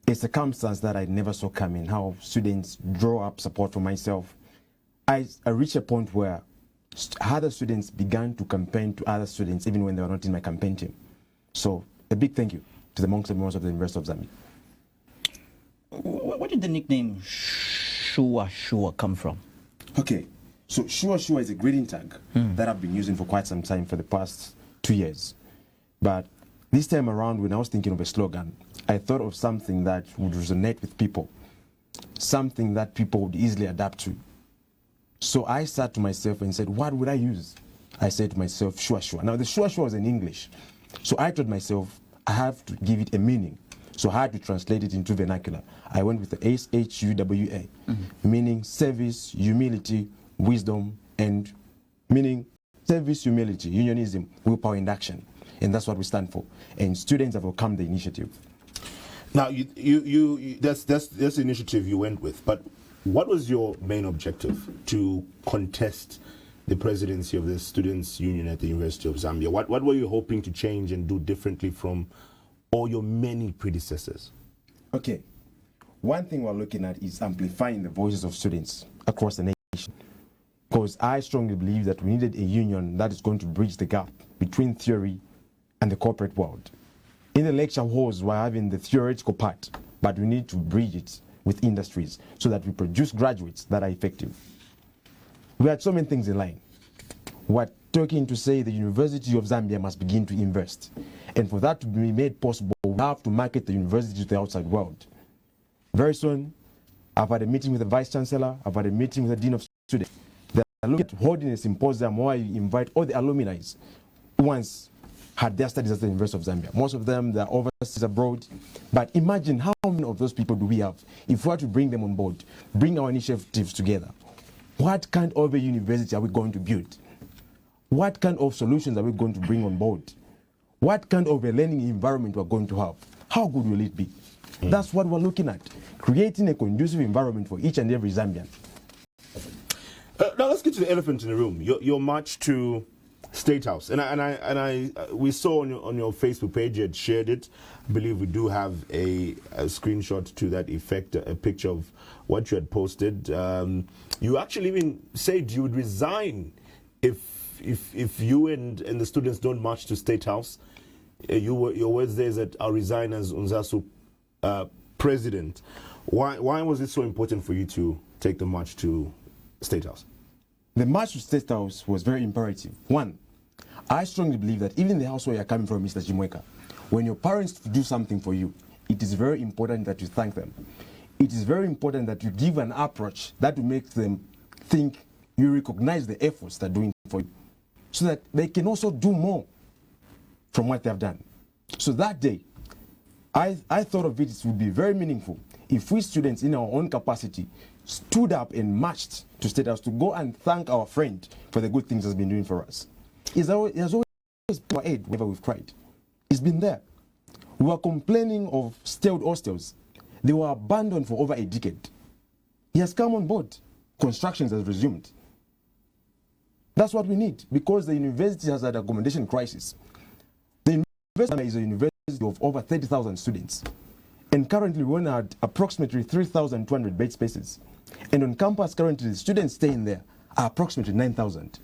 a circumstance that I never saw coming, how students draw up support for myself. I reached a point where other students began to campaign to other students even when they were not in my campaign team. So a big thank you to the monks and members of the University of Zambia. Where did the nickname Shua Shua come from? Okay, so Shua Shua is a greeting tag that I've been using for quite some time for the past 2 years. But this time around, when I was thinking of a slogan, I thought of something that would resonate with people, something that people would easily adapt to. So I sat to myself and said, what would I use? I said to myself, Shua Shua. Now the Shua Shua was in English. So I told myself, I have to give it a meaning. So I had to translate it into vernacular. I went with the SHUWA, meaning service, humility, wisdom, and meaning service, humility, unionism, willpower, and action. And that's what we stand for. And students have welcomed the initiative. Now, that's the initiative you went with. But what was your main objective to contest the presidency of the Students' Union at the University of Zambia? What were you hoping to change and do differently from all your many predecessors? Okay. One thing we're looking at is amplifying the voices of students across the nation. Because I strongly believe that we needed a union that is going to bridge the gap between theory and the corporate world. In the lecture halls, we're having the theoretical part, but we need to bridge it with industries so that we produce graduates that are effective. We had so many things in line. We're talking to say the University of Zambia must begin to invest. And for that to be made possible, we have to market the university to the outside world. Very soon, I've had a meeting with the Vice Chancellor, I've had a meeting with the Dean of Students. They are looking at holding a symposium where you invite all the alumni who once had their studies at the University of Zambia. Most of them, they're overseas abroad. But imagine how many of those people do we have if we were to bring them on board, bring our initiatives together. What kind of a university are we going to build? What kind of solutions are we going to bring on board? What kind of a learning environment we're going to have? How good will it be? That's what we're looking at, creating a conducive environment for each and every Zambian. Now let's get to the elephant in the room. Your march to State House, we saw on your Facebook page you had shared it. I believe we do have a screenshot to that effect, a picture of what you had posted. You actually even said you would resign if you and the students don't march to State House. Your words there is that I'll resign as UNZASU president. Why was it so important for you to take the march to State House? The march to State House was very imperative. One, I strongly believe that even the house where you're coming from, Mr. Jimweka, when your parents do something for you, it is very important that you thank them. It is very important that you give an approach that will make them think you recognize the efforts they're doing for you, so that they can also do more from what they've done. So that day, I thought of it would be very meaningful if we students in our own capacity stood up and marched to State House to go and thank our friend for the good things he's been doing for us. He has always been our aid whenever we've cried. He's been there. We were complaining of stalled hostels. They were abandoned for over a decade. He has come on board. Construction has resumed. That's what we need, because the university has had accommodation crisis. The university is a university of over 30,000 students. And currently we only had approximately 3,200 bed spaces. And on campus currently, the students staying there are approximately 9,000.